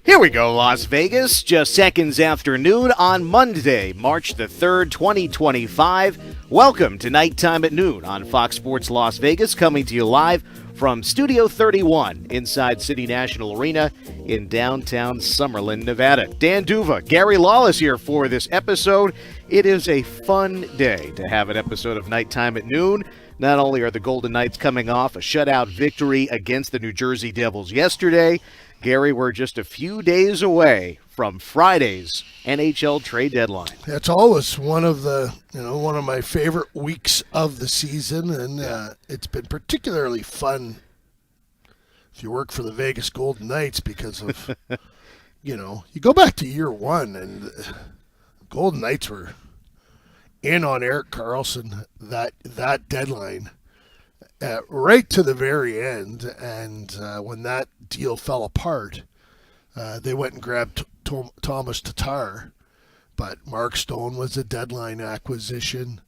Here we go, Las Vegas. Just seconds after noon on Monday, March the 3rd, 2025. Welcome to Nighttime at Noon on Fox Sports Las Vegas, coming to you live from Studio 31 inside City National Arena in downtown Summerlin, Nevada. D'Uva, Gary Lawless here for this episode. It is a fun day to have an episode of Nighttime at Noon. Not only are the Golden Knights coming off a shutout victory against the New Jersey Devils yesterday, Gary, we're just a few days away from Friday's NHL trade deadline. It's always one of my favorite weeks of the season, and it's been particularly fun if you work for the Vegas Golden Knights because of, you go back to year one, and the Golden Knights were in on Erik Karlsson that deadline right to the very end, and when that deal fell apart, they went and grabbed Thomas Tatar, but Mark Stone was a deadline acquisition.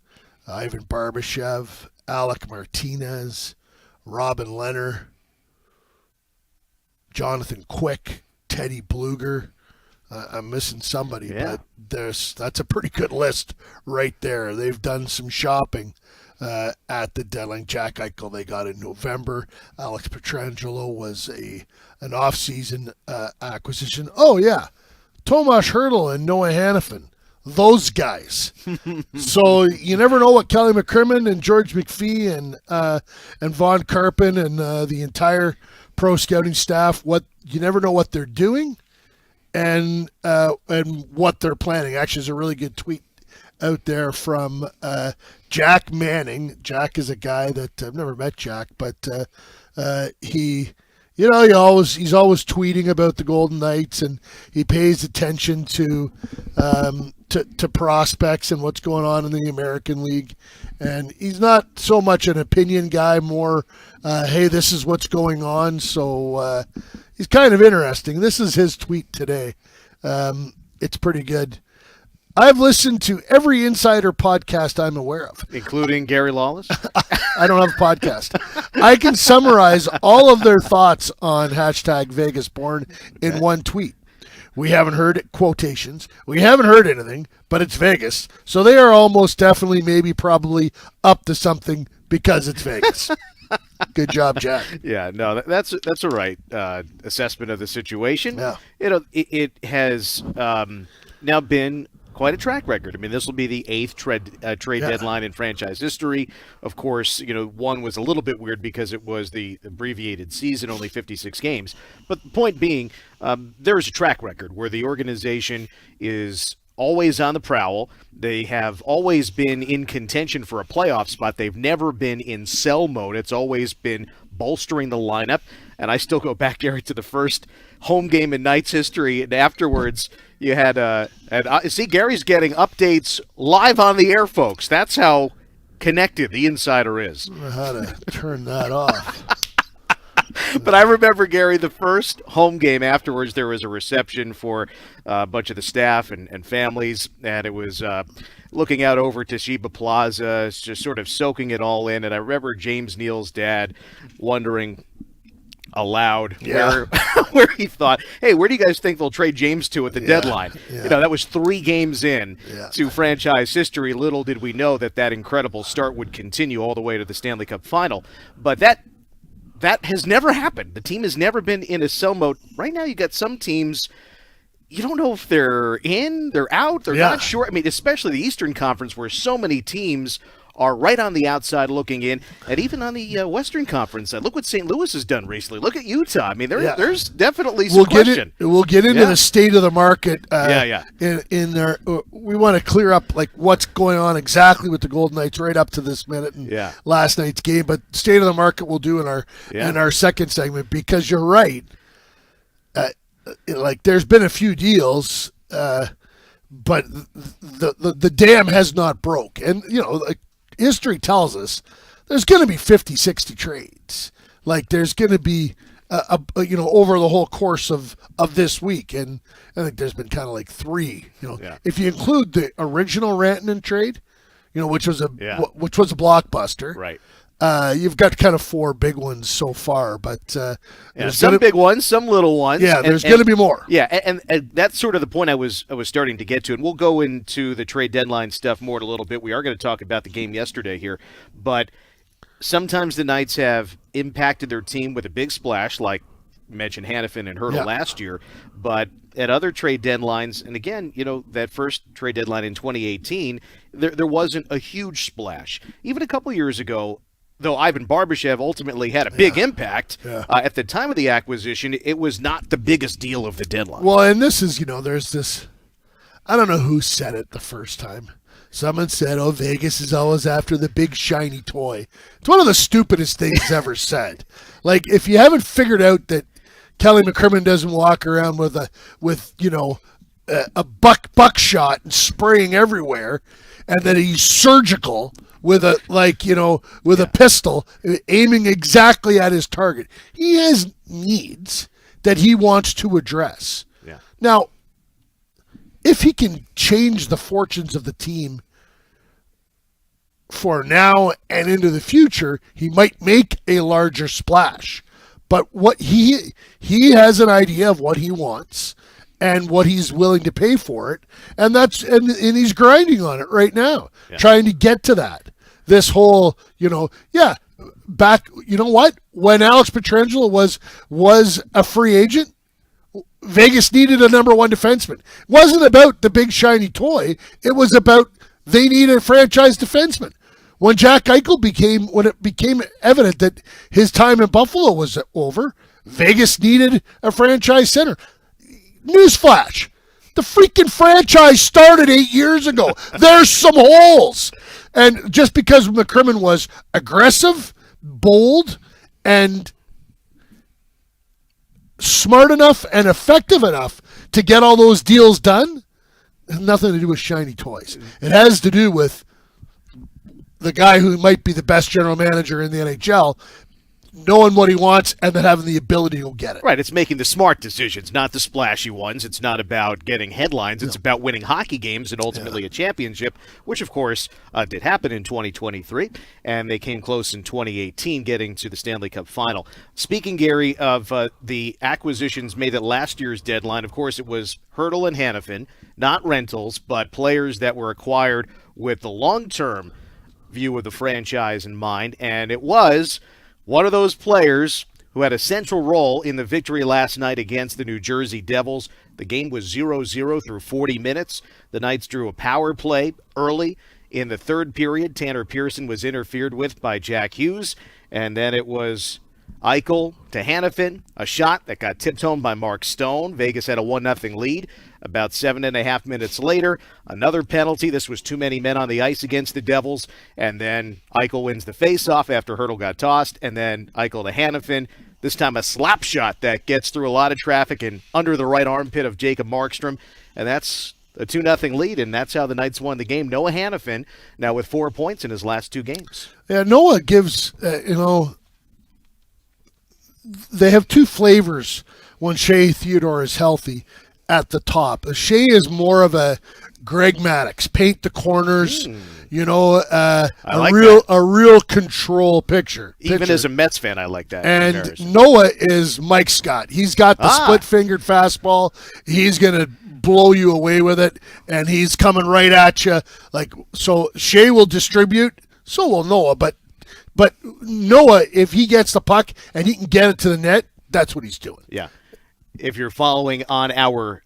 Ivan Barbashev, Alec Martinez, Robin Lehner, Jonathan Quick, Teddy Bluger. I'm missing somebody, but that's a pretty good list right there. They've done some shopping at the deadline. Jack Eichel they got in November. Alex Pietrangelo was an off-season acquisition. Oh, yeah. Tomas Hertl and Noah Hannafin. Those guys. So you never know what Kelly McCrimmon and George McPhee and Von Karpen and the entire pro scouting staff, you never know what they're doing and what they're planning. Actually, there's a really good tweet out there from Jack Manning. Jack is a guy that I've never met Jack, but he's always tweeting about the Golden Knights, and he pays attention to prospects and what's going on in the American League. And he's not so much an opinion guy, more, hey, this is what's going on. So he's kind of interesting. This is his tweet today. It's pretty good. I've listened to every insider podcast I'm aware of. Including Gary Lawless? I don't have a podcast. I can summarize all of their thoughts on #VegasBorn in one tweet. We haven't heard quotations. We haven't heard anything, but it's Vegas. So they are almost definitely, maybe, probably up to something because it's Vegas. Good job, Jack. Yeah, no, that's a right assessment of the situation. Yeah. It has now been quite a track record. I mean, this will be the 8th trade deadline in franchise history. Of course, one was a little bit weird because it was the abbreviated season, only 56 games. But the point being, there is a track record where the organization is always on the prowl. They have always been in contention for a playoff spot. They've never been in sell mode. It's always been bolstering the lineup. And I still go back, Gary, to the first home game in Knights history. And afterwards, you had see, Gary's getting updates live on the air, folks. That's how connected the insider is. I don't know how to turn that off. But I remember, Gary, the first home game afterwards, there was a reception for a bunch of the staff and families, and it was looking out over Toshiba Plaza, just sort of soaking it all in. And I remember James Neal's dad wondering aloud where he thought, hey, where do you guys think they'll trade James to at the deadline? Yeah. That was 3 games in to franchise history. Little did we know that incredible start would continue all the way to the Stanley Cup final. But that has never happened. The team has never been in a sell mode. Right now, you got some teams, you don't know if they're in, they're out, they're not sure. I mean, especially the Eastern Conference, where so many teams are right on the outside looking in, and even on the Western Conference. Look what St. Louis has done recently. Look at Utah. I mean, there's definitely some question. We'll get into the state of the market. In there, we want to clear up what's going on exactly with the Golden Knights right up to this minute and last night's game. But state of the market we'll do in our second segment, because you're right. There's been a few deals, but the dam has not broke, and history tells us there's going to be 50, 60 trades. There's going to be, over the whole course of this week. And I think there's been kind of 3, if you include the original Rantanen trade, which was a blockbuster. Right. You've got kind of 4 big ones so far, but there's some big ones, some little ones. Yeah, there's going to be more. Yeah, and that's sort of the point I was starting to get to, and we'll go into the trade deadline stuff more in a little bit. We are going to talk about the game yesterday here, but sometimes the Knights have impacted their team with a big splash, like you mentioned Hannafin and Hertl last year, but at other trade deadlines, and again, that first trade deadline in 2018, there wasn't a huge splash. Even a couple years ago, though Ivan Barbashev ultimately had a big impact, at the time of the acquisition, it was not the biggest deal of the deadline. Well, and this is, there's this, I don't know who said it the first time. Someone said, Vegas is always after the big shiny toy. It's one of the stupidest things ever said. Like, if you haven't figured out that Kelly McCrimmon doesn't walk around with a buckshot and spraying everywhere, and that he's surgical with a pistol aiming exactly at his target. He has needs that he wants to address. Yeah. Now, if he can change the fortunes of the team for now and into the future, he might make a larger splash. But what he has an idea of what he wants and what he's willing to pay for it, and he's grinding on it right now, trying to get to that. This whole, back, when Alex Pietrangelo was a free agent, Vegas needed a number 1 defenseman. It wasn't about the big shiny toy. It was about they needed a franchise defenseman. When Jack Eichel became evident that his time in Buffalo was over, Vegas needed a franchise center. Newsflash. The freaking franchise started 8 years ago. There's some holes. And just because McCrimmon was aggressive, bold, and smart enough and effective enough to get all those deals done, it has nothing to do with shiny toys. It has to do with the guy who might be the best general manager in the NHL knowing what he wants and then having the ability to go get it. Right, it's making the smart decisions, not the splashy ones. It's not about getting headlines. It's about winning hockey games and ultimately a championship, which, of course, did happen in 2023, and they came close in 2018, getting to the Stanley Cup Final. Speaking, Gary, of the acquisitions made at last year's deadline, of course, it was Hertl and Hannafin, not rentals, but players that were acquired with the long-term view of the franchise in mind, and it was one of those players who had a central role in the victory last night against the New Jersey Devils. The game was 0-0 through 40 minutes. The Knights drew a power play early in the third period. Tanner Pearson was interfered with by Jack Hughes, and then it was Eichel to Hannafin, a shot that got tipped home by Mark Stone. Vegas had a 1-0 lead. About 7.5 minutes later, another penalty. This was too many men on the ice against the Devils, and then Eichel wins the faceoff after Hertl got tossed, and then Eichel to Hannafin. This time a slap shot that gets through a lot of traffic and under the right armpit of Jacob Markstrom, and that's a 2-0 lead, and that's how the Knights won the game. Noah Hannafin now with 4 points in his last 2 games. Yeah, Noah gives, they have 2 flavors when Shea Theodore is healthy at the top. Shea is more of a Greg Maddox, paint the corners, a real control picture. Even as a Mets fan, I like that. And Noah is Mike Scott. He's got the split-fingered fastball. He's going to blow you away with it, and he's coming right at you. So Shea will distribute, so will Noah. But Noah, if he gets the puck and he can get it to the net, that's what he's doing. Yeah. If you're following on our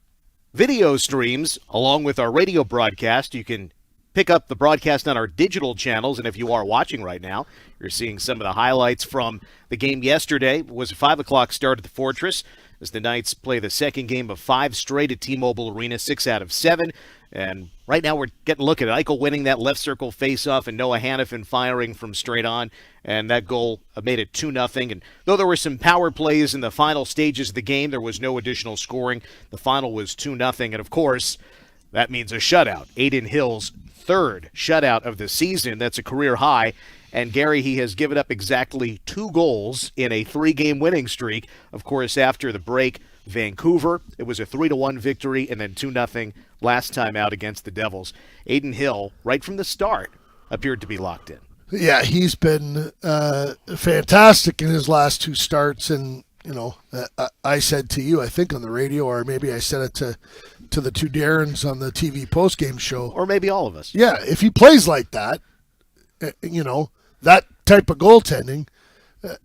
video streams along with our radio broadcast, you can pick up the broadcast on our digital channels. And if you are watching right now, you're seeing some of the highlights from the game yesterday. It was a 5 o'clock start at the Fortress as the Knights play the second game of 5 straight at T-Mobile Arena, 6 out of 7. And right now we're getting a look at Eichel winning that left circle faceoff and Noah Hannafin firing from straight on. And that goal made it 2-0. And though there were some power plays in the final stages of the game, there was no additional scoring. The final was 2-0. And, of course, that means a shutout. Adin Hill's 3rd shutout of the season. That's a career high. And, Gary, he has given up exactly 2 goals in a 3-game winning streak. Of course, after the break, Vancouver, it was a 3-1 victory, and then 2-0 last time out against the Devils. Adin Hill, right from the start, appeared to be locked in. Yeah, he's been fantastic in his last two starts, and I said to you, I think on the radio, or maybe I said it to the two Darrens on the TV postgame show, or maybe all of us. Yeah, if he plays like that, that type of goaltending,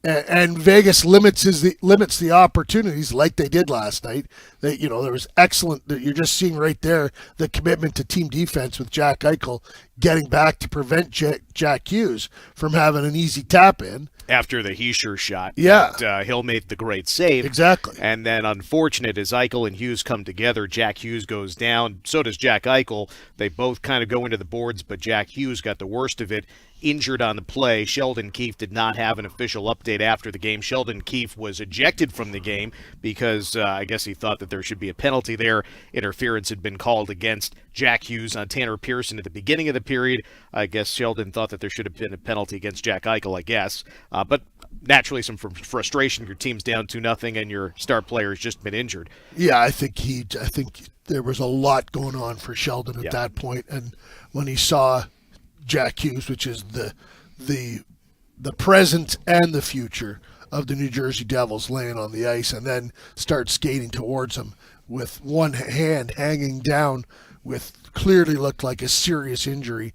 and Vegas limits the opportunities like they did last night. That there was excellent. You're just seeing right there the commitment to team defense with Jack Eichel getting back to prevent Jack Hughes from having an easy tap in after the Heischer shot. Yeah, Hill made the great save. Exactly. And then, unfortunate, as Eichel and Hughes come together, Jack Hughes goes down. So does Jack Eichel. They both kind of go into the boards, but Jack Hughes got the worst of it. Injured on the play. Sheldon Keefe did not have an official update after the game. Sheldon Keefe was ejected from the game because I guess he thought that there should be a penalty there. Interference had been called against Jack Hughes on Tanner Pearson at the beginning of the period. I guess Sheldon thought that there should have been a penalty against Jack Eichel, I guess. But naturally some frustration. Your team's down 2-0 and your star player has just been injured. Yeah, I think there was a lot going on for Sheldon at that point, and when he saw Jack Hughes, which is the present and the future of the New Jersey Devils, laying on the ice, and then start skating towards him with one hand hanging down with clearly looked like a serious injury,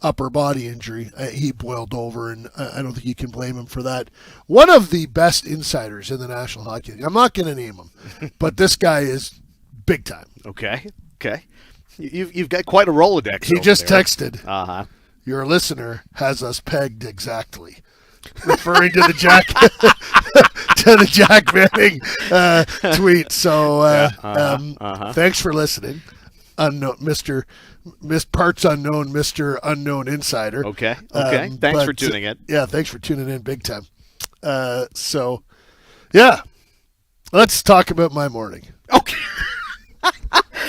upper body injury. He boiled over, and I don't think you can blame him for that. One of the best insiders in the National Hockey League. I'm not going to name him, but this guy is big time. Okay. You've got quite a Rolodex. He just texted. Uh-huh. Your listener has us pegged exactly, referring to the Jack Jack Manning tweet. So thanks for listening, parts unknown, Mr. Unknown Insider. Okay. Thanks for tuning in. Yeah, thanks for tuning in, big time. Let's talk about my morning. Okay.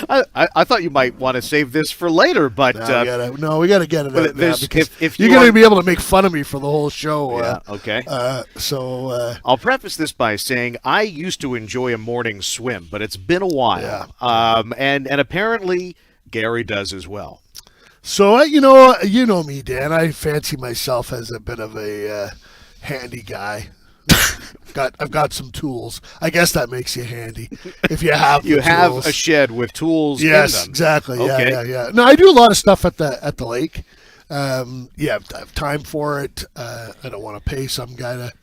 I thought you might want to save this for later, but we got to get it out now because if you're going to be able to make fun of me for the whole show. Okay. I'll preface this by saying I used to enjoy a morning swim, but it's been a while. Yeah. And apparently Gary does as well. So you know me, Dan. I fancy myself as a bit of a handy guy. I've got some tools. I guess that makes you handy if you have you tools. have a shed with tools. Yes, in them. Exactly. Okay. Yeah. No, I do a lot of stuff at the lake. I have time for it. I don't want to pay some guy to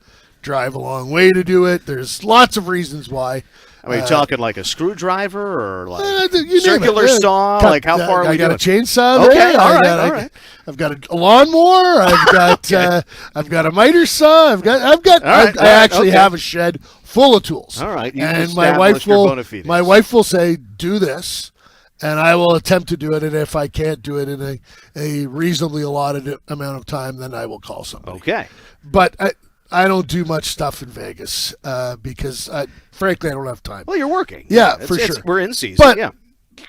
drive a long way to do it. There's lots of reasons why. Are you talking like a screwdriver or like you circular saw? Like how far are we I got doing? A chainsaw. Okay, there. all right. I've got a lawnmower. I've got I've got a miter saw. I actually have a shed full of tools. All right. And my wife will say, "Do this," and I will attempt to do it. And if I can't do it in a reasonably allotted amount of time, then I will call somebody. Okay. But I don't do much stuff in Vegas because, frankly, I don't have time. Well, you're working. Yeah, for sure. We're in season. But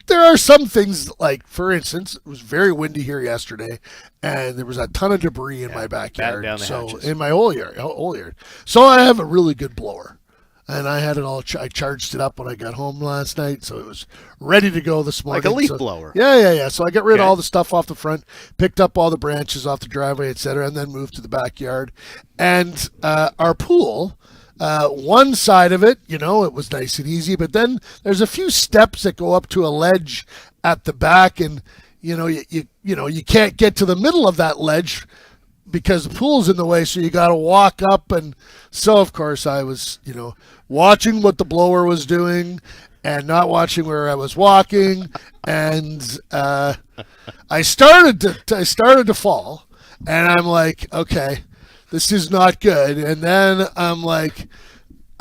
there are some things like, for instance, it was very windy here yesterday, and there was a ton of debris in my backyard. Down the hatches. In my whole yard. So I have a really good blower. And I had it all. I charged it up when I got home last night, so it was ready to go this morning. Like a leaf blower. Yeah. So I got rid of all the stuff off the front, picked up all the branches off the driveway, etc., and then moved to the backyard. And our pool, one side of it, it was nice and easy, but then there's a few steps that go up to a ledge at the back, and you can't get to the middle of that ledge because the pool's in the way, so you got to walk up. And so, of course, I was, watching what the blower was doing and not watching where I was walking. And I started to fall, and I'm like, okay, this is not good. And then I'm like,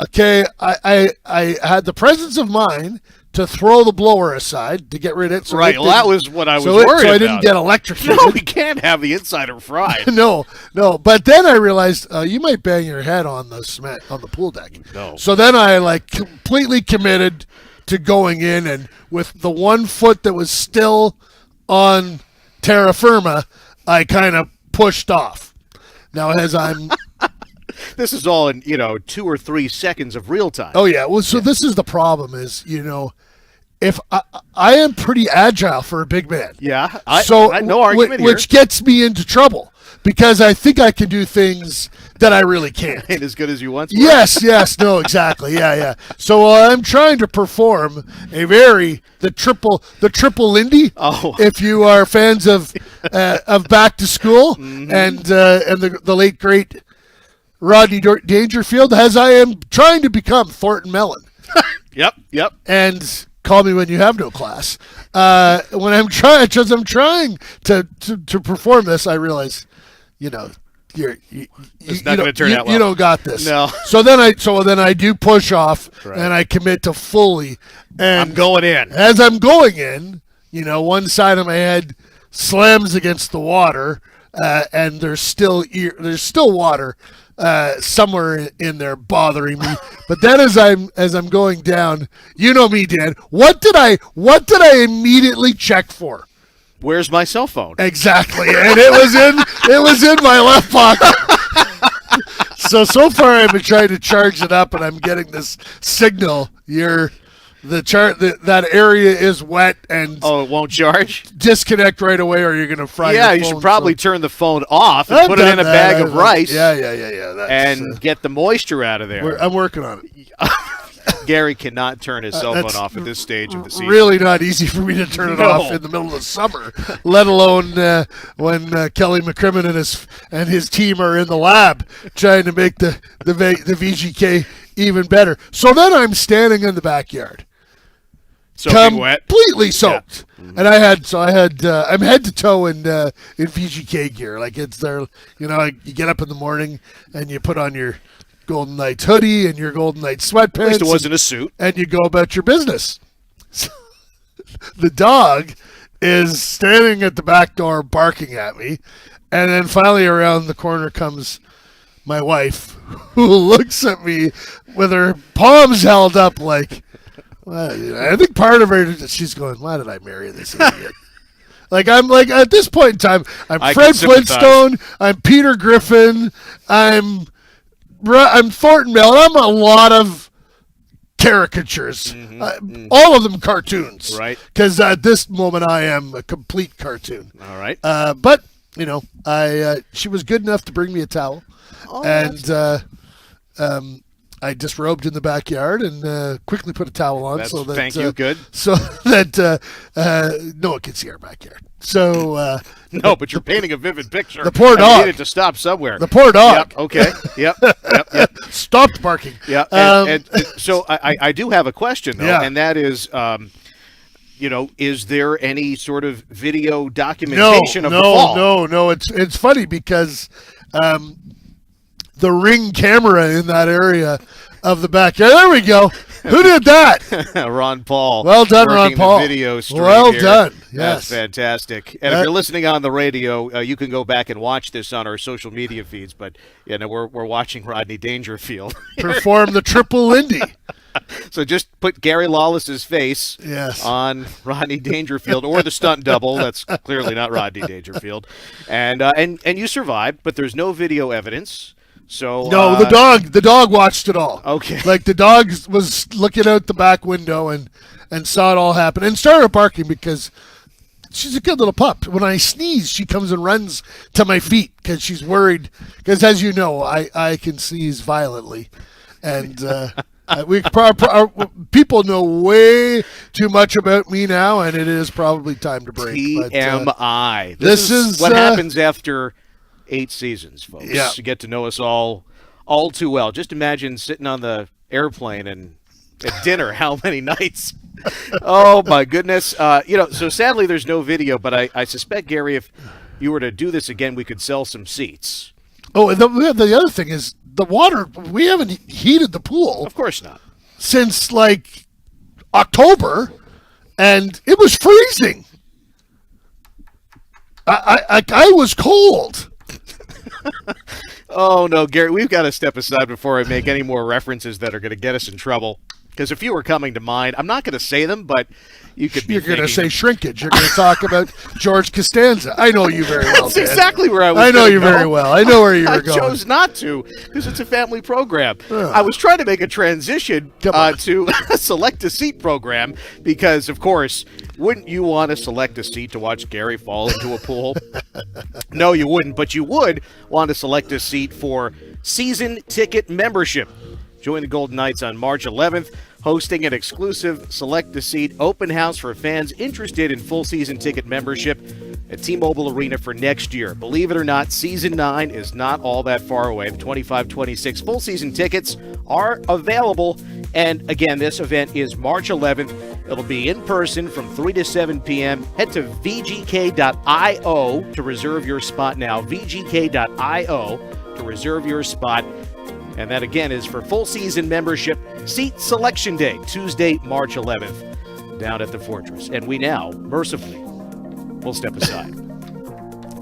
okay, I had the presence of mind to throw the blower aside to get rid of it. So right. Well, that was what I was worried about. So I didn't get electrocuted. No, we can't have the insider fried. No. But then I realized you might bang your head on the cement on the pool deck. No. So then I completely committed to going in, and with the 1 foot that was still on terra firma, I kind of pushed off. Now, as I'm... This is all in, 2 or 3 seconds of real time. Oh, yeah. Well, so this is the problem is, if I am pretty agile for a big man. Yeah. So no argument which here. gets me into trouble because I think I can do things that I really can't. Ain't as good as you once were. Yes, no, exactly, yeah. So I'm trying to perform the triple Lindy. Oh. If you are fans of Back to School and the late great Rodney Dangerfield, as I am trying to become Thornton Mellon. Yep. And call me when you have no class. When I'm trying to perform this, I realize, It's not going to turn out well. You don't got this. No. So then I do push off and I commit to fully. And I'm going in. As I'm going in, one side of my head slams against the water, and there's still water somewhere in there bothering me. But then as I'm going down, you know me, Dan. What did I immediately check for? Where's my cell phone? Exactly, and it was in my left pocket. So far I've been trying to charge it up, and I'm getting this signal. That area is wet, and it won't charge. Disconnect right away, or you're gonna fry. Yeah, your you phone, should probably turn the phone off and put it in a bag of rice. Yeah. And get the moisture out of there. I'm working on it. Gary cannot turn his cell phone off at this stage of the season. Really not easy for me to turn it off in the middle of the summer, let alone when Kelly McCrimmon and his team are in the lab trying to make the VGK even better. So then I'm standing in the backyard, soaking wet, completely soaked, and I'm head to toe in VGK gear. Like it's there, you get up in the morning and you put on your Golden Knights hoodie and your Golden Knights sweatpants. At least it wasn't a suit. And you go about your business. The dog is standing at the back door barking at me, and then finally around the corner comes my wife, who looks at me with her palms held up like, I think part of her, she's going, why did I marry this idiot? I'm at this point in time, I'm Fred Flintstone, I'm Peter Griffin, I'm Thornton Mellon. I'm a lot of caricatures, all of them cartoons. Right. Because at this moment I am a complete cartoon. All right. But she was good enough to bring me a towel, and I disrobed in the backyard and quickly put a towel on. Thank you. Good. So that no one can see our backyard. So no, but you're painting a vivid picture. The poor dog. You needed to stop somewhere. The poor dog. Yep. Okay. Yep. Stopped barking. Yeah. And so I do have a question though, and that is, is there any sort of video documentation of the fall? No. It's funny because the Ring camera in that area of the backyard. There we go. Who did that? Ron Paul. Well done, Ron Paul. The video stream well here. Done. Yes. That's fantastic. And if you're listening on the radio, you can go back and watch this on our social media feeds. But we're watching Rodney Dangerfield perform the triple Lindy. So just put Gary Lawless's face on Rodney Dangerfield or the stunt double. That's clearly not Rodney Dangerfield, and you survived, but there's no video evidence. So no, the dog watched it all. Okay, like the dog was looking out the back window and saw it all happen and started barking because she's a good little pup. When I sneeze, she comes and runs to my feet because she's worried. Because as you know, I can sneeze violently, and people know way too much about me now, and it is probably time to break. TMI. This is what happens after 8 seasons, folks. Yeah. You get to know us all too well. Just imagine sitting on the airplane and at dinner how many nights. Oh, my goodness. So sadly there's no video, but I suspect, Gary, if you were to do this again, we could sell some seats. Oh, and the other thing is the water. We haven't heated the pool. Of course not. Since, October, and it was freezing. I was cold. Oh, no, Gary, we've got to step aside before I make any more references that are going to get us in trouble. Because a few are coming to mind. I'm not going to say them, but you could be You're going to thinking- say shrinkage. You're going to talk about George Costanza. I know you very well. That's Dan. exactly where I was. I know gonna you go. very well. I know where you I were going. chose not to because it's a family program. I was trying to make a transition to a select a seat program because, of course, wouldn't you want to select a seat to watch Gary fall into a pool? No, you wouldn't, but you would want to select a seat for season ticket membership. Join the Golden Knights on March 11th, hosting an exclusive select-a-seat open house for fans interested in full season ticket membership at T-Mobile Arena for next year. Believe it or not, Season 9 is not all that far away. The 25-26 full season tickets are available. And again, this event is March 11th. It'll be in person from 3 to 7 p.m. Head to vgk.io to reserve your spot now. vgk.io to reserve your spot. And that, again, is for full season membership. Seat Selection Day, Tuesday, March 11th, down at the Fortress. And we now, mercifully, will step aside.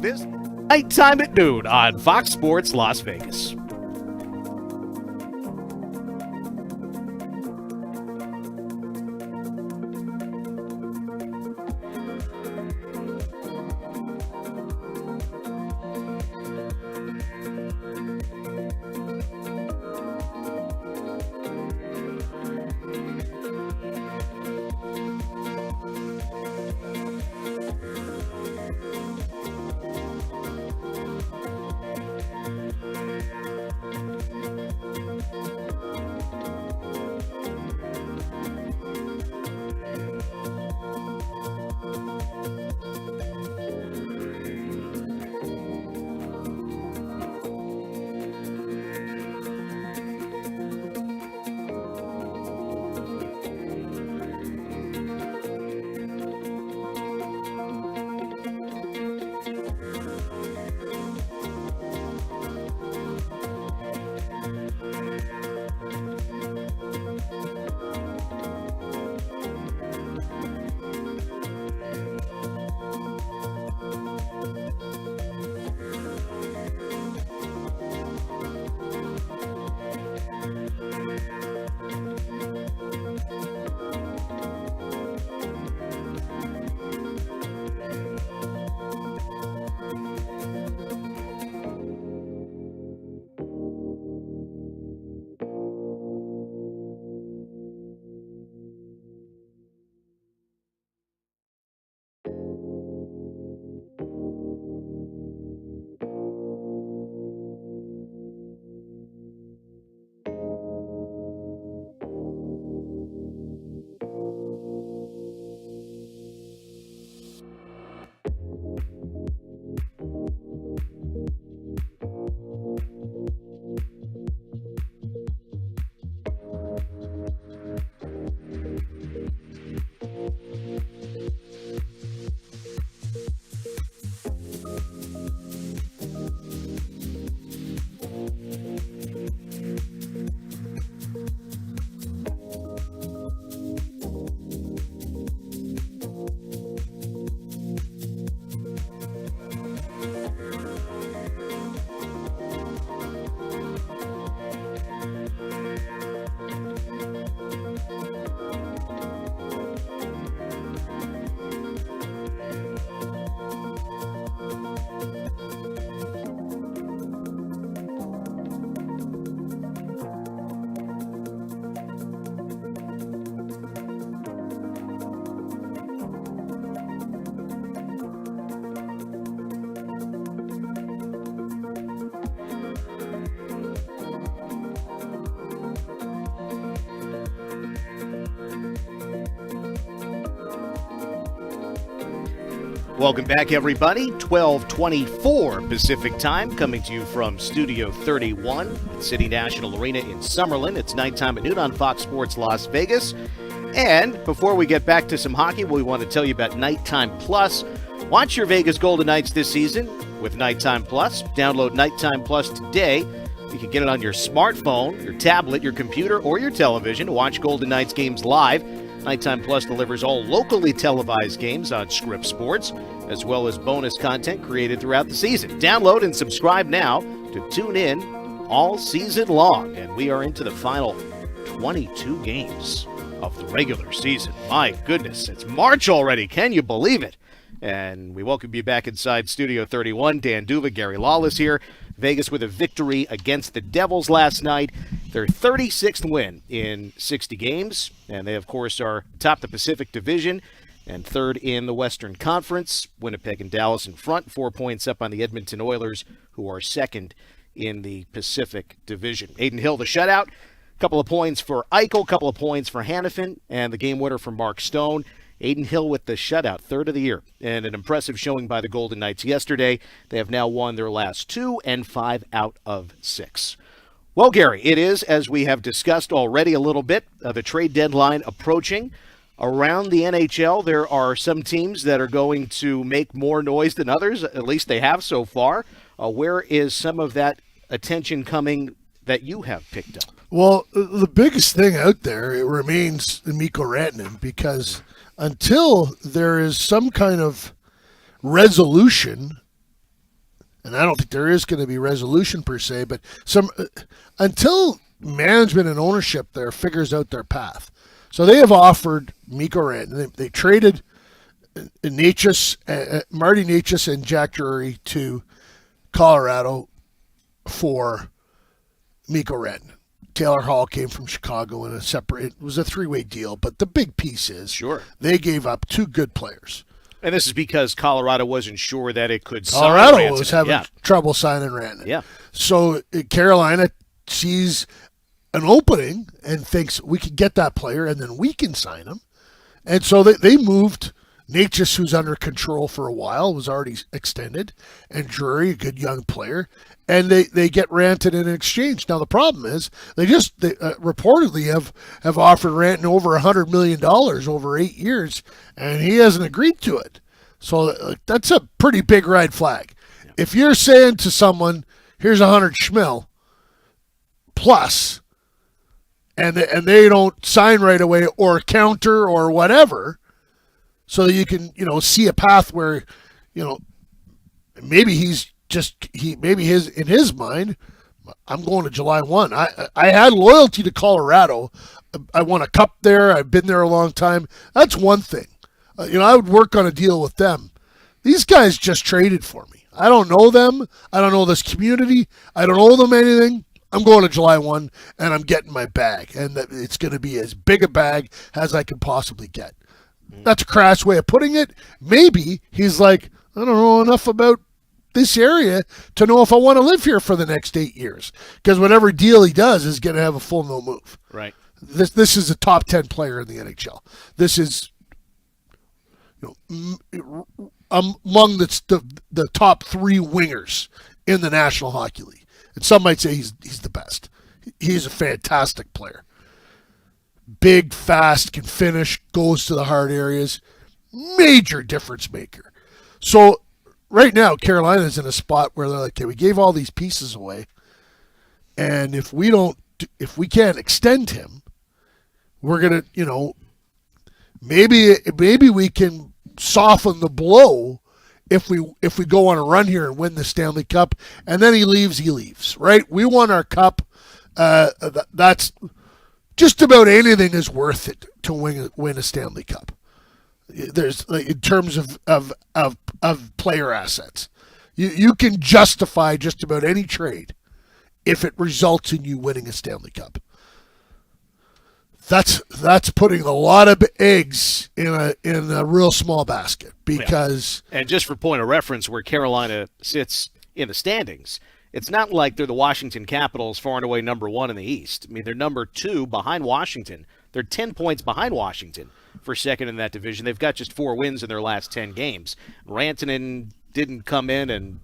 This Nighttime at Noon on Fox Sports Las Vegas. Welcome back, everybody. 12:24 Pacific Time, coming to you from Studio 31 at City National Arena in Summerlin. It's Nighttime at Noon on Fox Sports Las Vegas. And before we get back to some hockey, we want to tell you about Nighttime Plus. Watch your Vegas Golden Knights this season with Nighttime Plus. Download Nighttime Plus today. You can get it on your smartphone, your tablet, your computer, or your television to watch Golden Knights games live. Nighttime Plus delivers all locally televised games on Script Sports, as well as bonus content created throughout the season. Download and subscribe now to tune in all season long. And we are into the final 22 games of the regular season. My goodness, it's March already. Can you believe it? And we welcome you back inside Studio 31. Dan D'Uva, Gary Lawless here. Vegas with a victory against the Devils last night. Their 36th win in 60 games. And they, of course, are top the Pacific Division and third in the Western Conference. Winnipeg and Dallas in front, 4 points up on the Edmonton Oilers, who are second in the Pacific Division. Adin Hill, the shutout. Couple of points for Eichel, couple of points for Hanifin, and the game winner for Mark Stone. Adin Hill with the shutout, third of the year, and an impressive showing by the Golden Knights yesterday. They have now won their last 2 and 5 out of 6. Well, Gary, it is, as we have discussed already a little bit, the trade deadline approaching. Around the NHL, there are some teams that are going to make more noise than others, at least they have so far. Where is some of that attention coming that you have picked up? Well, the biggest thing out there, it remains Mikko Rantanen, because until there is some kind of resolution, and I don't think there is going to be resolution per se, but until management and ownership there figures out their path. So they have offered Mikko Rantanen. They traded Marty Necas and Jack Drury to Colorado for Mikko Rantanen. Taylor Hall came from Chicago in it was a 3-way deal, but the big piece is they gave up 2 good players. And this is because Colorado wasn't sure that it could sign Colorado was having trouble signing Rantanen. Yeah. So Carolina sees an opening and thinks we can get that player and then we can sign him. And so they moved Necas, who's under control for a while, was already extended, and Drury, a good young player, and they get Rantanen in exchange. Now the problem is they reportedly have offered Rantanen over $100 million over 8 years, and he hasn't agreed to it. So that's a pretty big red flag. Yeah. If you're saying to someone, "Here's 100 schmil plus," and they don't sign right away or counter or whatever, so that you can, see a path where, maybe in his mind, I'm going to July 1. I had loyalty to Colorado. I won a cup there. I've been there a long time. That's one thing. I would work on a deal with them. These guys just traded for me. I don't know them. I don't know this community. I don't owe them anything. I'm going to July 1, and I'm getting my bag. And it's going to be as big a bag as I can possibly get. That's a crass way of putting it. Maybe he's like, I don't know enough about this area to know if I want to live here for the next 8 years. Because whatever deal he does is going to have a full no move. Right. This is a top 10 player in the NHL. This is among the top 3 wingers in the National Hockey League. And some might say he's the best. He's a fantastic player. Big, fast, can finish, goes to the hard areas. Major difference maker. So right now, Carolina's in a spot where they're like, okay, we gave all these pieces away, and if we can't extend him, we're gonna, maybe we can soften the blow if we go on a run here and win the Stanley Cup, and then he leaves, right? We won our cup. That's just about anything is worth it to win a Stanley Cup. There's in terms of player assets, you can justify just about any trade if it results in you winning a Stanley Cup. That's putting a lot of eggs in a real small basket because. And just for point of reference, where Carolina sits in the standings, it's not like they're the Washington Capitals, far and away number 1 in the East. I mean, they're number 2 behind Washington. They're 10 points behind Washington for second in that division. They've got just 4 wins in their last 10 games. Rantanen didn't come in and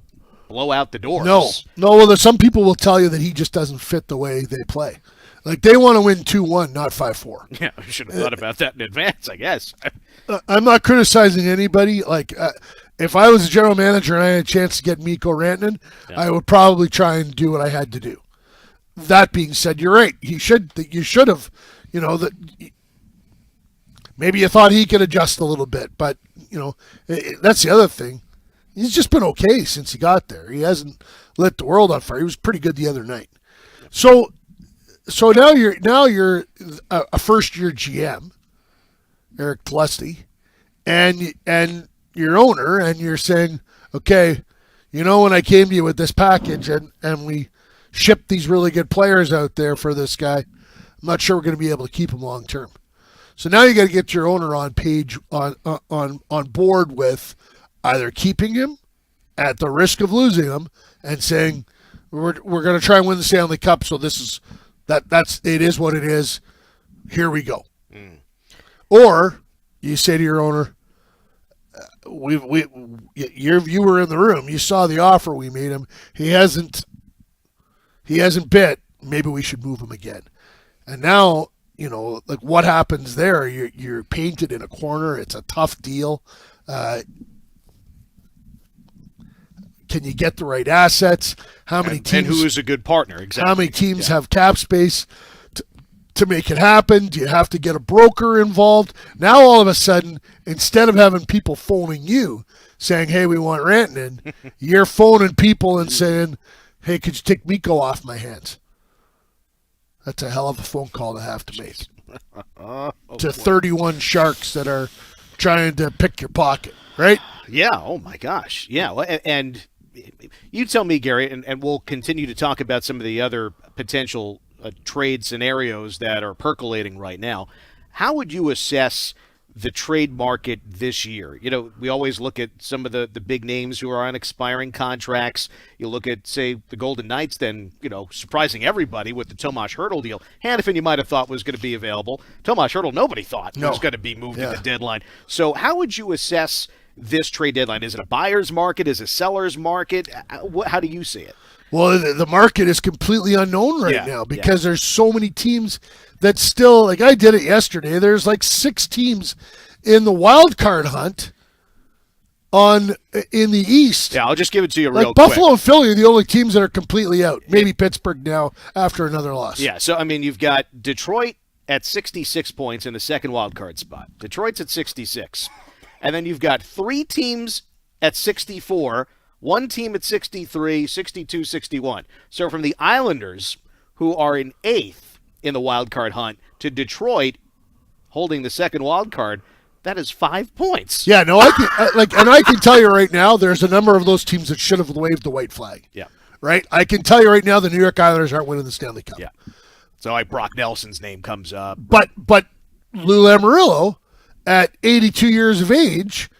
blow out the doors. No. Well, some people will tell you that he just doesn't fit the way they play. Like, they want to win 2-1, not 5-4. Yeah, I should have thought about that in advance, I guess. I'm not criticizing anybody. Like, if I was a general manager and I had a chance to get Mikko Rantanen, I would probably try and do what I had to do. That being said, you're right. You should have, maybe you thought he could adjust a little bit, but, that's the other thing. He's just been okay since he got there. He hasn't lit the world on fire. He was pretty good the other night. So So now you're a first year GM, Eric Tlesty, and your owner, and you're saying, okay, when I came to you with this package and we shipped these really good players out there for this guy, I'm not sure we're going to be able to keep him long term. So now you got to get your owner on board with either keeping him at the risk of losing him and saying we're going to try and win the Stanley Cup. So it is what it is. Here we go. Or you say to your owner, you were in the room. You saw the offer we made him. He hasn't bit. Maybe we should move him again. And now, like what happens there? You're painted in a corner. It's a tough deal. Can you get the right assets? How many teams? And who is a good partner? Exactly. How many teams have cap space to make it happen? Do you have to get a broker involved? Now all of a sudden, instead of having people phoning you saying, "Hey, we want Rantanen," you're phoning people and saying, "Hey, could you take Mikko off my hands?" That's a hell of a phone call to have to make to 31 Sharks that are trying to pick your pocket, right? Yeah. Oh my gosh. Yeah. And you tell me, Gary, and we'll continue to talk about some of the other potential trade scenarios that are percolating right now. How would you assess the trade market this year? We always look at some of the big names who are on expiring contracts. You look at, say, the Golden Knights, then, surprising everybody with the Tomas Hertl deal. Hanifin you might have thought was going to be available. Tomas Hertl nobody thought was going to be moved at the deadline. So how would you assess this trade deadline? Is it a buyer's market? Is it a seller's market? How do you see it? Well, the market is completely unknown right now because there's so many teams that still, like I did it yesterday, there's like 6 teams in the wild card hunt in the East. Yeah, I'll just give it to you real quick. Buffalo and Philly are the only teams that are completely out. Maybe Pittsburgh now after another loss. Yeah, so, you've got Detroit at 66 points in the second wild card spot. Detroit's at 66. And then you've got 3 teams at 64, 1 team at 63, 62, 61. So from the Islanders, who are in 8th in the wild card hunt, to Detroit holding the second wild card, that is 5 points. Yeah, no, I can tell you right now, there's a number of those teams that should have waved the white flag. Yeah. Right? I can tell you right now, the New York Islanders aren't winning the Stanley Cup. Yeah. So Brock Nelson's name comes up. But Lou Lamoriello, at 82 years of age,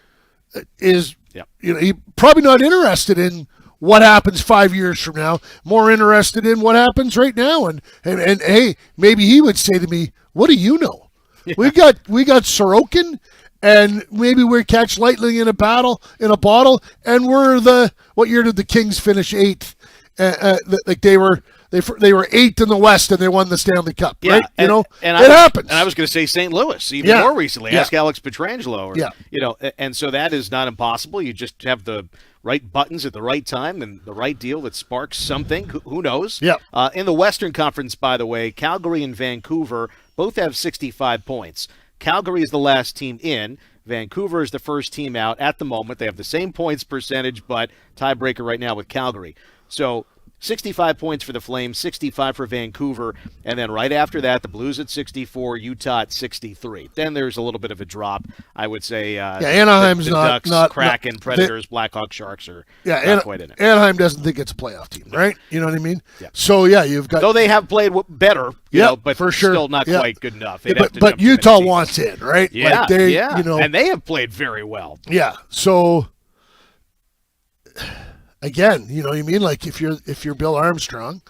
is he's probably not interested in what happens 5 years from now. More interested in what happens right now. And hey, maybe he would say to me, "What do you know? Yeah. We got Sorokin, and maybe we catch lightning in a bottle, and we're what year did the Kings finish 8th? Like they were 8th in the West and they won the Stanley Cup, right? And it happens. And I was going to say St. Louis even more recently. Ask Alex Pietrangelo. And so that is not impossible. You just have the right buttons at the right time and the right deal that sparks something. Who knows? Yeah. In the Western Conference, by the way, Calgary and Vancouver both have 65 points. Calgary is the last team in. Vancouver is the first team out at the moment. They have the same points percentage, but tiebreaker right now with Calgary. So 65 points for the Flames, 65 for Vancouver, and then right after that, the Blues at 64, Utah at 63. Then there's a little bit of a drop, I would say. Anaheim's the not Ducks, Kraken, Predators, Blackhawks, Sharks are not quite in it. Anaheim doesn't think it's a playoff team, right? You know what I mean? Yeah. So you've got. Though they have played better, but for sure. still not quite good enough. But Utah wants in, right? Yeah, and they have played very well. Yeah, so. Again, you know what I mean? Like if you're Bill Armstrong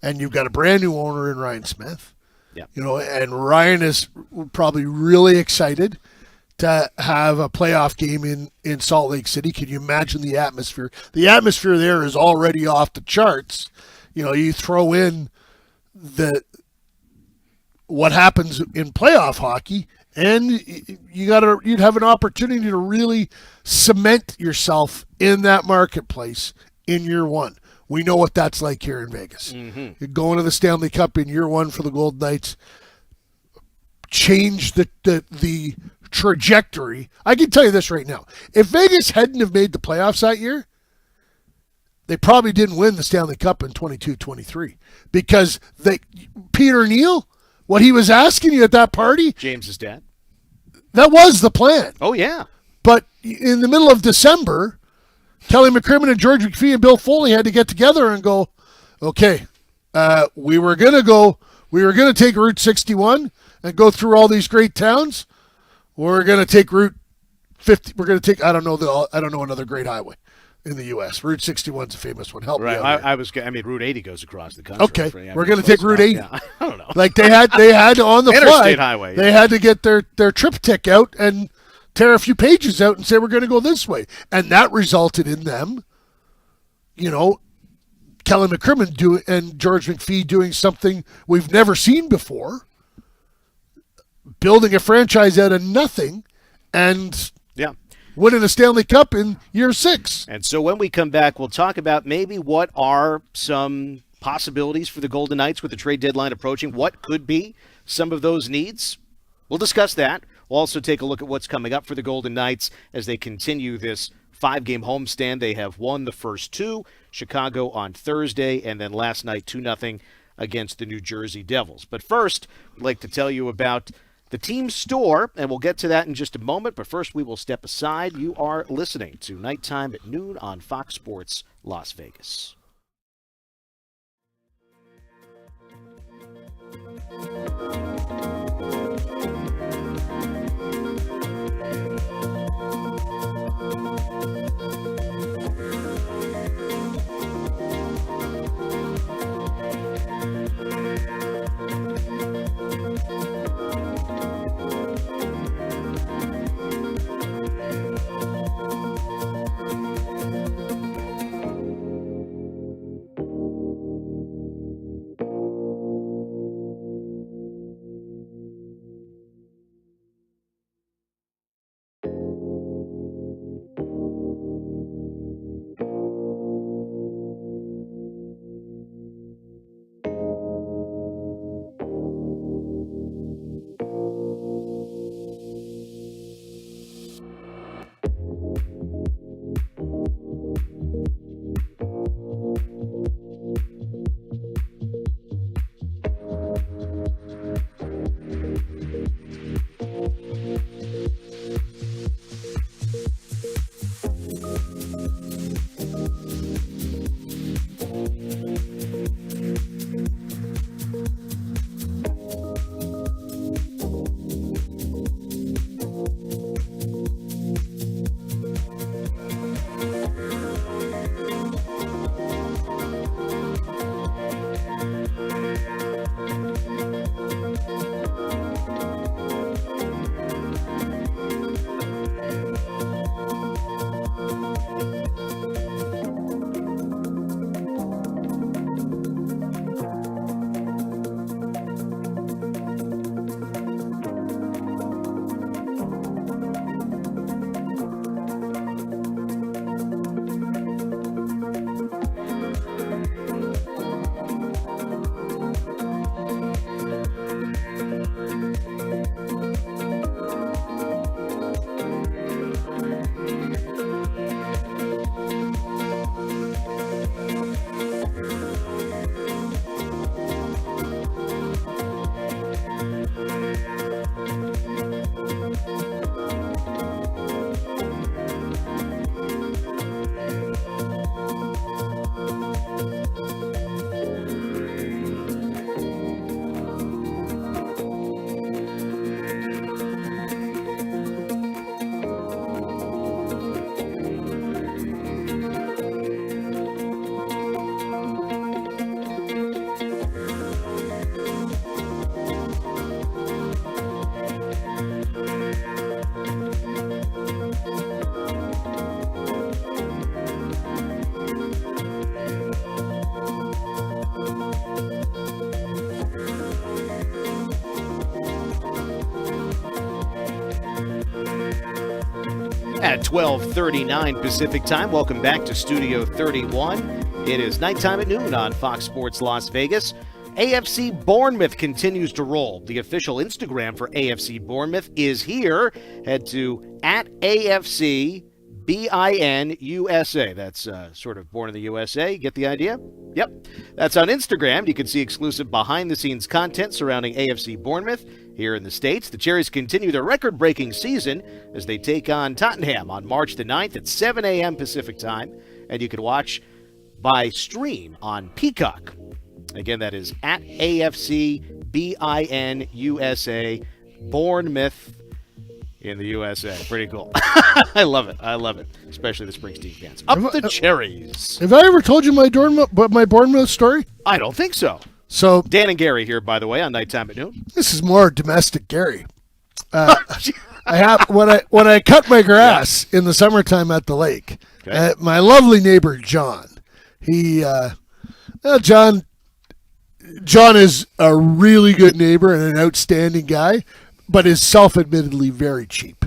and you've got a brand new owner in Ryan Smith, and Ryan is probably really excited to have a playoff game in Salt Lake City. Can you imagine the atmosphere? The atmosphere there is already off the charts. You throw in what happens in playoff hockey, and you'd have an opportunity to really cement yourself in that marketplace in year one. We know what that's like here in Vegas. Mm-hmm. You're going to the Stanley Cup in year one for the Golden Knights. Change the trajectory. I can tell you this right now. If Vegas hadn't have made the playoffs that year, they probably didn't win the Stanley Cup in 22-23 because Peter Neal, what he was asking you at that party, James's dad. That was the plan. Oh, yeah. But in the middle of December, Kelly McCrimmon and George McPhee and Bill Foley had to get together and go, okay, we were going to take Route 61 and go through all these great towns. We're going to take Route 50. We're going to take, I don't know another great highway in the U.S. Route 61's a famous one. Help me out. I mean, Route 80 goes across the country. Okay, we're going to take Route 80. Yeah, I don't know. Like they had on the Interstate fly, highway. They had to get their triptych out and tear a few pages out and say we're going to go this way, and that resulted in them, Kelly McCrimmon and George McPhee doing something we've never seen before, building a franchise out of nothing, and winning a Stanley Cup in year 6. And so when we come back, we'll talk about maybe what are some possibilities for the Golden Knights with the trade deadline approaching. What could be some of those needs? We'll discuss that. We'll also take a look at what's coming up for the Golden Knights as they continue this 5-game homestand. They have won the first 2, Chicago on Thursday, and then last night 2-0 against the New Jersey Devils. But first, I'd like to tell you about the team store, and we'll get to that in just a moment. But first, we will step aside. You are listening to Nighttime at Noon on Fox Sports Las Vegas. At 12:39 Pacific Time, welcome back to Studio 31. It is Nighttime at Noon on Fox Sports Las Vegas. AFC Bournemouth continues to roll. The official Instagram for AFC Bournemouth is here. Head to @AFC USA. That's sort of born in the USA. Get the idea? Yep. That's on Instagram. You can see exclusive behind-the-scenes content surrounding AFC Bournemouth. Here in the States, the Cherries continue their record-breaking season as they take on Tottenham on March the 9th at 7 a.m. Pacific Time. And you can watch by stream on Peacock. Again, that is at AFC USA, Bournemouth in the USA. Pretty cool. I love it. Especially the Springsteen fans. Up the Cherries. Have I ever told you my Bournemouth story? I don't think so. So Dan and Gary here, by the way, on Nighttime at Noon. This is more domestic Gary. I have when I cut my grass in the summertime at the lake. Okay. My lovely neighbor John. John is a really good neighbor and an outstanding guy, but is self-admittedly very cheap.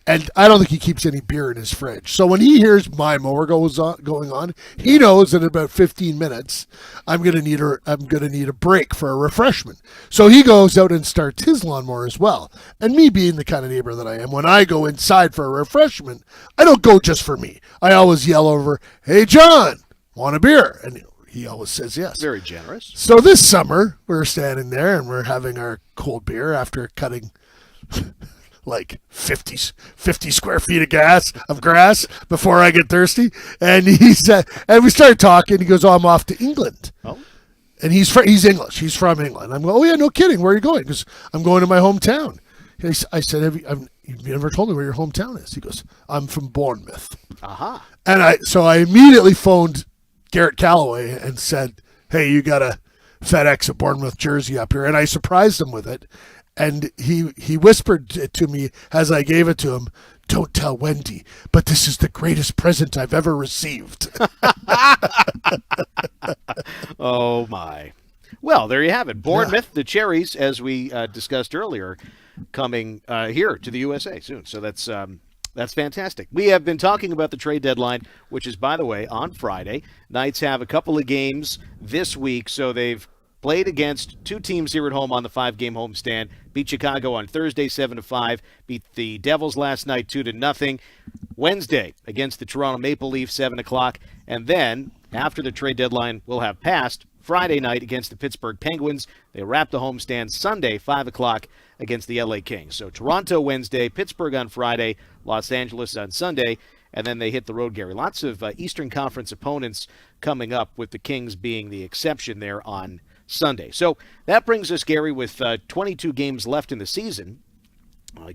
And I don't think he keeps any beer in his fridge. So when he hears my mower going on, he knows that in about 15 minutes I'm gonna need a break for a refreshment. So he goes out and starts his lawnmower as well. And me being the kind of neighbor that I am, when I go inside for a refreshment, I don't go just for me. I always yell over, "Hey John, want a beer?" And he always says yes. Very generous. So this summer we're standing there and we're having our cold beer after cutting like 50 square feet of grass before I get thirsty. And and we started talking. He goes, "Oh, I'm off to England." Oh. And he's English. He's from England. I'm going, "Oh yeah, no kidding. Where are you going?" Because I'm going to my hometown. And I said, "Have you never told me where your hometown is?" He goes, "I'm from Bournemouth." Aha. And I immediately phoned Garrett Calloway and said, "Hey, you got a FedEx a Bournemouth jersey up here." And I surprised him with it. And he whispered to me as I gave it to him, "Don't tell Wendy, but this is the greatest present I've ever received." Oh, my. Well, there you have it. Bournemouth, the Cherries, as we discussed earlier, coming here to the USA soon. So that's fantastic. We have been talking about the trade deadline, which is, by the way, on Friday. Knights have a couple of games this week, so they've played against two teams here at home on the 5-game homestand. Beat Chicago on Thursday 7-5. Beat the Devils last night 2-0. Wednesday against the Toronto Maple Leafs 7 o'clock. And then, after the trade deadline will have passed, Friday night against the Pittsburgh Penguins. They wrap the homestand Sunday 5 o'clock against the LA Kings. So Toronto Wednesday, Pittsburgh on Friday, Los Angeles on Sunday. And then they hit the road, Gary. Lots of Eastern Conference opponents coming up, with the Kings being the exception there on Sunday. So that brings us, Gary, with 22 games left in the season.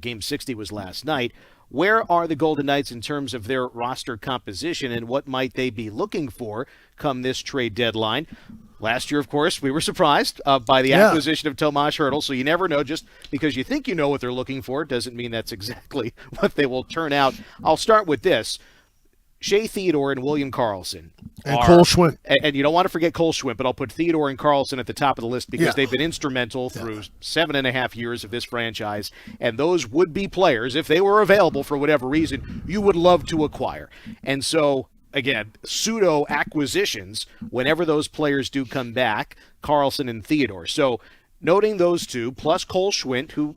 Game 60 was last night. Where are the Golden Knights in terms of their roster composition, and what might they be looking for come this trade deadline? Last year, of course, we were surprised by the acquisition of Tomas Hertl, so you never know. Just because you think you know what they're looking for doesn't mean that's exactly what they will turn out. I'll start with this. Shea Theodore and William Karlsson. And Cole Schwint. And you don't want to forget Cole Schwint, but I'll put Theodore and Karlsson at the top of the list because they've been instrumental through 7.5 years of this franchise. And those would be players, if they were available for whatever reason, you would love to acquire. And so, again, pseudo acquisitions whenever those players do come back, Karlsson and Theodore. So noting those two, plus Cole Schwint, who,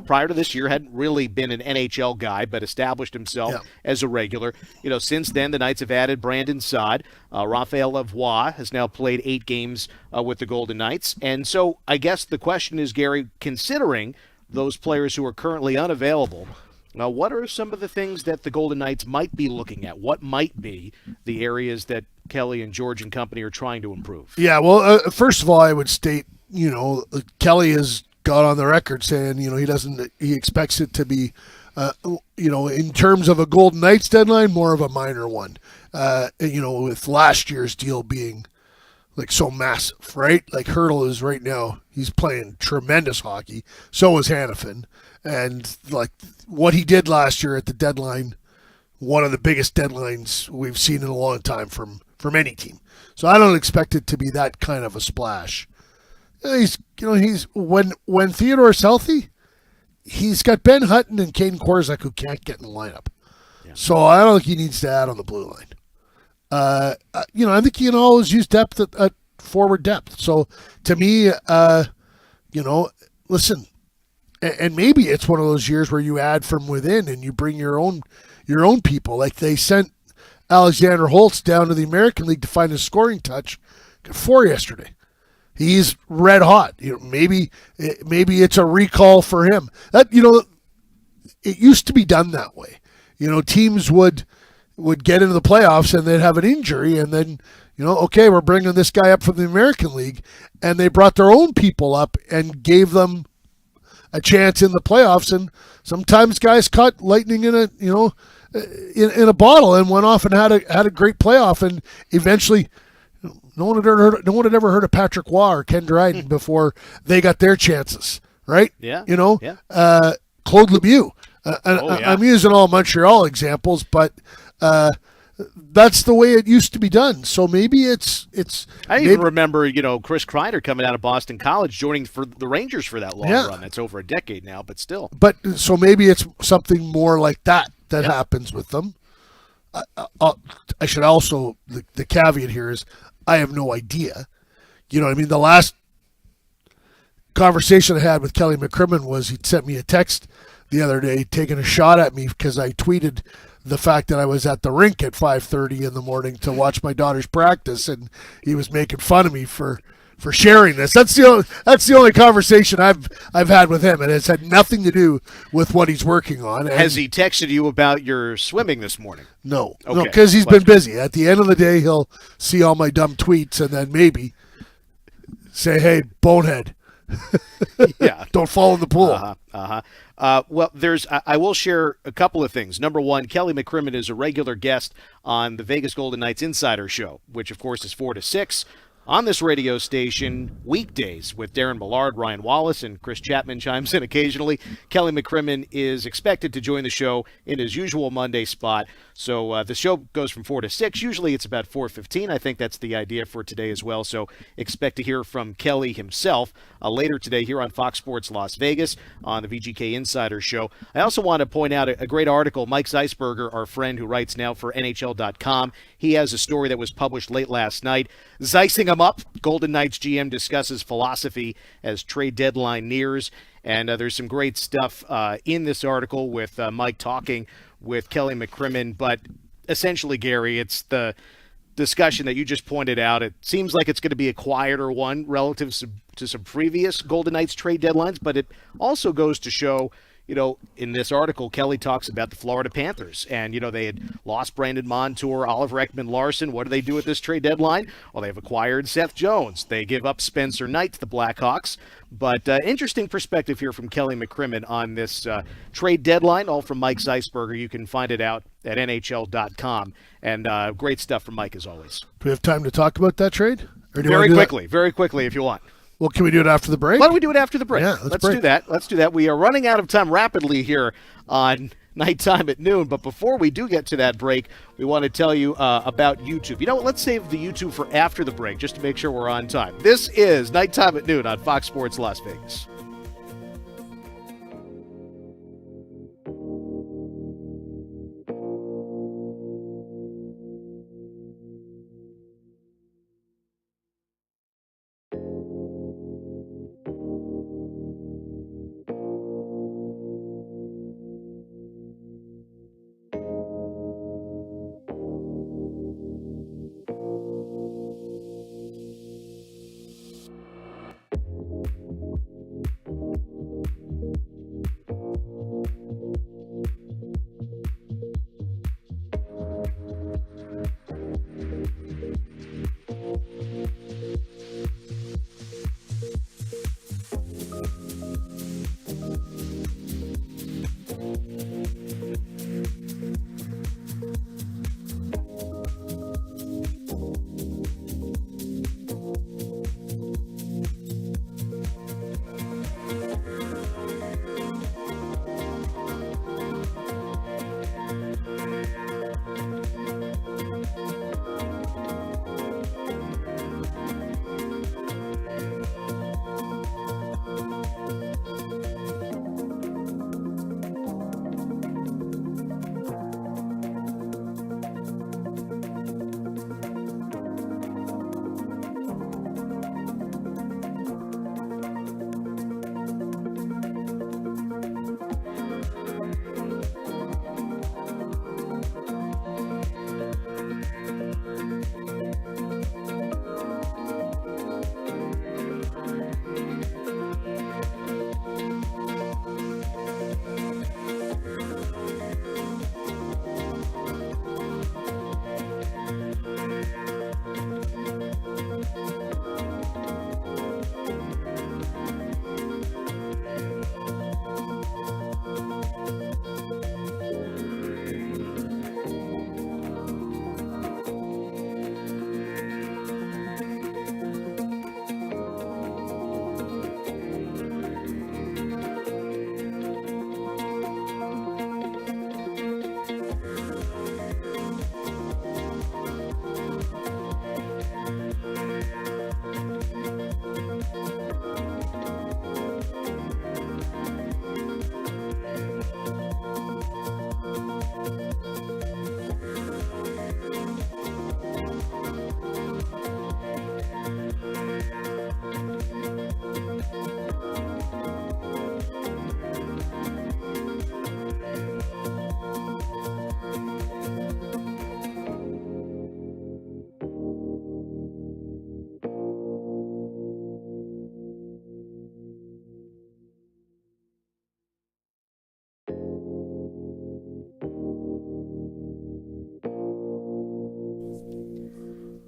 prior to this year hadn't really been an NHL guy, but established himself as a regular. Since then, the Knights have added Brandon Saad. Raphael Lavoie has now played 8 games with the Golden Knights. And so I guess the question is, Gary, considering those players who are currently unavailable, what are some of the things that the Golden Knights might be looking at? What might be the areas that Kelly and George and company are trying to improve? Yeah, well, first of all, I would state, Kelly has got on the record saying, he expects it to be, in terms of a Golden Knights deadline, more of a minor one. With last year's deal being like so massive, right? Like Hertl is right now, he's playing tremendous hockey. So is Hanifin. And like what he did last year at the deadline, one of the biggest deadlines we've seen in a long time from any team. So I don't expect it to be that kind of a splash. He's when Theodore's healthy, he's got Ben Hutton and Caden Korczak who can't get in the lineup. Yeah. So I don't think he needs to add on the blue line. I think he can always use depth at forward depth. So to me, listen, and maybe it's one of those years where you add from within and you bring your own your own people. Like they sent Alexander Holtz down to the American League to find a scoring touch. Got 4 yesterday. He's red hot. Maybe it's a recall for him. That it used to be done that way. Teams would get into the playoffs and they'd have an injury, and then okay, we're bringing this guy up from the American League, and they brought their own people up and gave them a chance in the playoffs. And sometimes guys caught lightning in a bottle and went off and had a great playoff, and eventually. No one had ever heard of Patrick Waugh or Ken Dryden before they got their chances, right? Yeah. Claude Lemieux. Yeah. I'm using all Montreal examples, but that's the way it used to be done. So maybe it's. I even remember, Chris Kreider coming out of Boston College, joining for the Rangers for that long run. That's over a decade now, but still. But so maybe it's something more like that happens with them. I should also the caveat here is. I have no idea. The last conversation I had with Kelly McCrimmon was he sent me a text the other day taking a shot at me because I tweeted the fact that I was at the rink at 5:30 in the morning to watch my daughter's practice, and he was making fun of me for sharing this. That's the only conversation I've had with him, and it's had nothing to do with what he's working on. And has he texted you about your swimming this morning? No, okay. No, because he's been busy. At the end of the day, he'll see all my dumb tweets and then maybe say, "Hey, bonehead, yeah, don't fall in the pool." Well, I will share a couple of things. Number one, Kelly McCrimmon is a regular guest on the Vegas Golden Knights Insider Show, which of course is 4 to 6. On this radio station, weekdays with Darren Millard, Ryan Wallace, and Chris Chapman chimes in occasionally. Kelly McCrimmon is expected to join the show in his usual Monday spot. So the show goes from 4 to 6. Usually it's about 4:15. I think that's the idea for today as well. So expect to hear from Kelly himself later today here on Fox Sports Las Vegas on the VGK Insider Show. I also want to point out a great article. Mike Zeisberger, our friend who writes now for NHL.com, he has a story that was published late last night. Zeising him up. Golden Knights GM discusses philosophy as trade deadline nears. And there's some great stuff in this article with Mike talking with Kelly McCrimmon. But essentially, Gary, it's the discussion that you just pointed out. It seems like it's going to be a quieter one relative to some previous Golden Knights trade deadlines. But it also goes to show, in this article, Kelly talks about the Florida Panthers. And, they had lost Brandon Montour, Oliver Ekman-Larsson. What do they do at this trade deadline? Well, they've acquired Seth Jones. They give up Spencer Knight to the Blackhawks. But interesting perspective here from Kelly McCrimmon on this trade deadline, all from Mike Zeisberger. You can find it out at NHL.com. And great stuff from Mike, as always. Do we have time to talk about that trade? Or do very quickly, if you want. Well, can we do it after the break? Why don't we do it after the break? Yeah, let's do that. Let's do that. We are running out of time rapidly here on Nighttime at Noon. But before we do get to that break, we want to tell you about YouTube. Let's save the YouTube for after the break just to make sure we're on time. This is Nighttime at Noon on Fox Sports Las Vegas.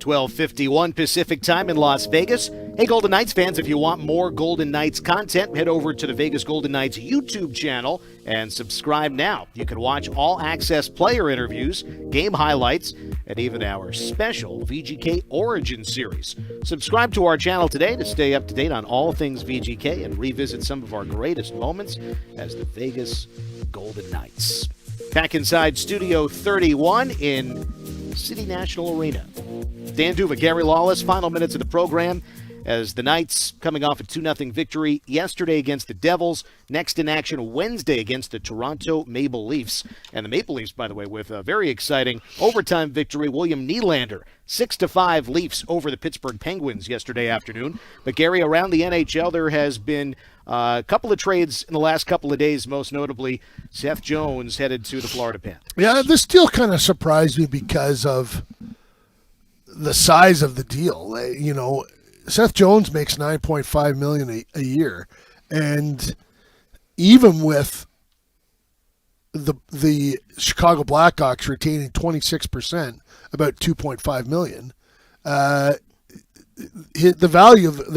12:51 Pacific Time in Las Vegas. Hey, Golden Knights fans, if you want more Golden Knights content, head over to the Vegas Golden Knights YouTube channel and subscribe now. You can watch all-access player interviews, game highlights, and even our special VGK Origin series. Subscribe to our channel today to stay up to date on all things VGK and revisit some of our greatest moments as the Vegas Golden Knights. Back inside Studio 31 in City National Arena. D'Uva, Gary Lawless, final minutes of the program as the Knights coming off a 2-0 victory yesterday against the Devils. Next in action Wednesday against the Toronto Maple Leafs. And the Maple Leafs, by the way, with a very exciting overtime victory. William Nylander, 6-5 Leafs over the Pittsburgh Penguins yesterday afternoon. But Gary, around the NHL, there has been a couple of trades in the last couple of days, most notably Seth Jones headed to the Florida Panthers. Yeah, this deal kind of surprised me because of the size of the deal. You know, Seth Jones makes $9.5 million a year, and even with the Chicago Blackhawks retaining 26%, about $2.5 million, the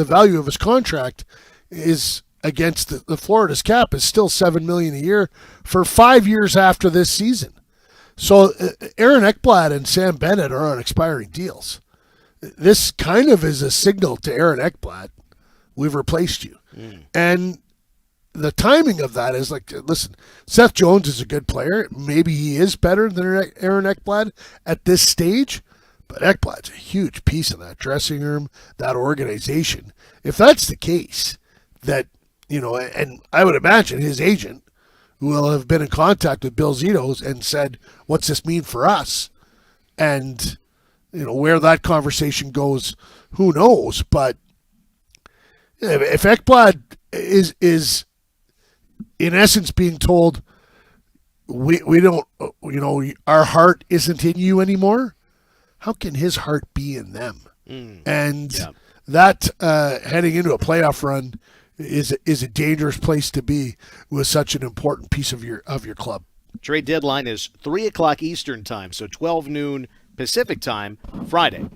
value of his contract is against the Florida's cap is still $7 million a year for 5 years after this season. So Aaron Ekblad and Sam Bennett are on expiring deals. This kind of is a signal to Aaron Ekblad, we've replaced you. And the timing of that is like, listen, Seth Jones is a good player. Maybe he is better than Aaron Ekblad at this stage, but Ekblad's a huge piece of that dressing room, that organization. If that's the case, that, you know, and I would imagine his agent will have been in contact with Bill Zito and said, what's this mean for us? And, you know, where that conversation goes, who knows? But if Ekblad is in essence being told, we don't, you know, our heart isn't in you anymore, how can his heart be in them? And that heading into a playoff run is a dangerous place to be with such an important piece of your club. Trade deadline is 3 o'clock Eastern time, so 12 noon Pacific time, Friday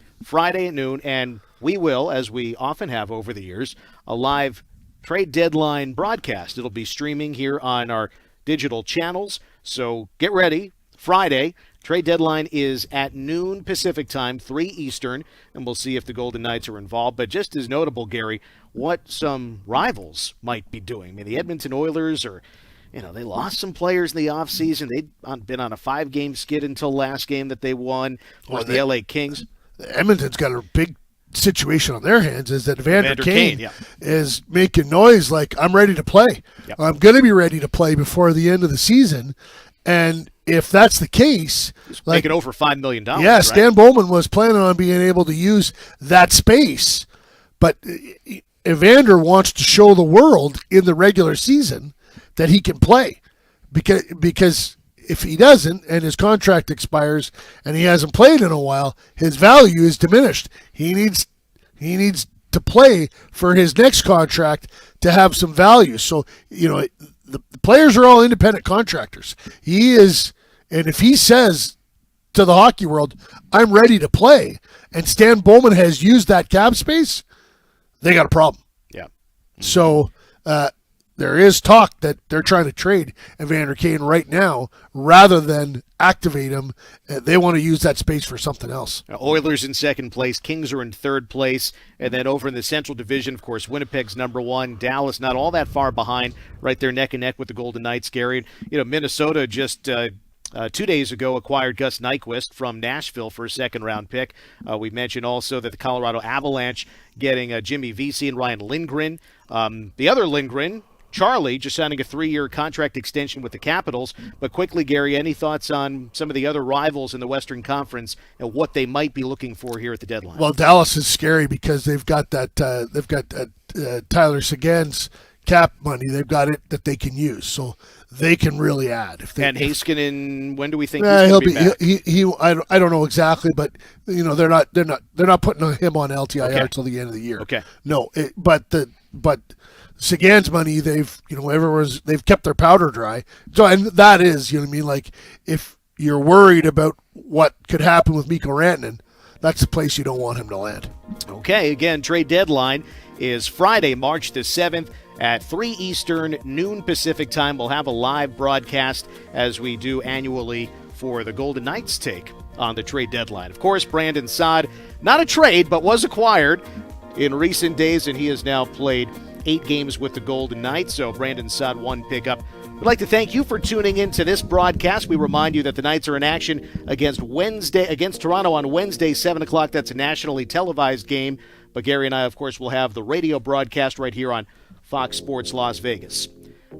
at noon, and we will, as we often have over the years, a live trade deadline broadcast. It'll be streaming here on our digital channels, so get ready. Friday, trade deadline is at noon Pacific time, 3 Eastern, and we'll see if the Golden Knights are involved. But just as notable, Gary, what some rivals might be doing. I mean, the Edmonton Oilers are, you know, they lost some players in the offseason. They'd been on a 5-game skid until last game that they won. Of course, the LA Kings. Edmonton's got a big situation on their hands, is that Evander Kane is making noise like, I'm ready to play. Yep. I'm going to be ready to play before the end of the season. And if that's the case, like, making over $5 million. Yeah, right? Stan Bowman was planning on being able to use that space. But Evander wants to show the world in the regular season that he can play, because if he doesn't and his contract expires and he hasn't played in a while, his value is diminished. He needs to play for his next contract to have some value. So, you know, the players are all independent contractors. He is, and if he says to the hockey world, I'm ready to play, and Stan Bowman has used that cap space, they got a problem. Yeah. So there is talk that they're trying to trade Evander Kane right now rather than activate him. They want to use that space for something else. Oilers in second place, Kings are in third place, and then over in the Central Division, of course, Winnipeg's number 1, Dallas not all that far behind, right there neck and neck with the Golden Knights, Gary. You know, Minnesota just 2 days ago acquired Gus Nyquist from Nashville for a second-round pick. We mentioned also that the Colorado Avalanche getting Jimmy Vesey and Ryan Lindgren. The other Lindgren, Charlie, just signing a 3-year contract extension with the Capitals. But quickly, Gary, any thoughts on some of the other rivals in the Western Conference and what they might be looking for here at the deadline? Well, Dallas is scary because they've got that Tyler Seguin's cap money. They've got it that they can use, so they can really add. And Heiskanen, when do we think he's going to be back? I don't know exactly, but you know they're not putting him on LTIR until the end of the year. Okay. No, but Seguin's money, they've kept their powder dry. So, and that is, you know what I mean, like if you're worried about what could happen with Mikko Rantanen, that's the place you don't want him to land. Okay, again, trade deadline is Friday, March the 7th at 3 Eastern, noon Pacific time. We'll have a live broadcast as we do annually for the Golden Knights' take on the trade deadline. Of course, Brandon Saad, not a trade, but was acquired in recent days, and he has now played 8 games with the Golden Knights. So Brandon Saad, 1 pickup. We'd like to thank you for tuning in to this broadcast. We remind you that the Knights are in action against Toronto on Wednesday, 7 o'clock. That's a nationally televised game. But Gary and I, of course, will have the radio broadcast right here on Fox Sports Las Vegas.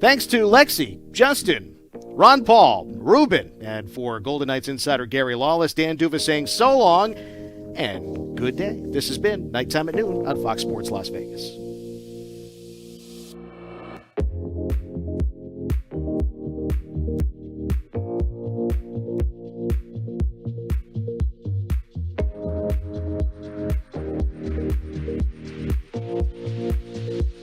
Thanks to Lexi, Justin, Ron Paul, Ruben, and for Golden Knights insider Gary Lawless, Dan D'Uva saying so long and good day. This has been Nighttime at Noon on Fox Sports Las Vegas.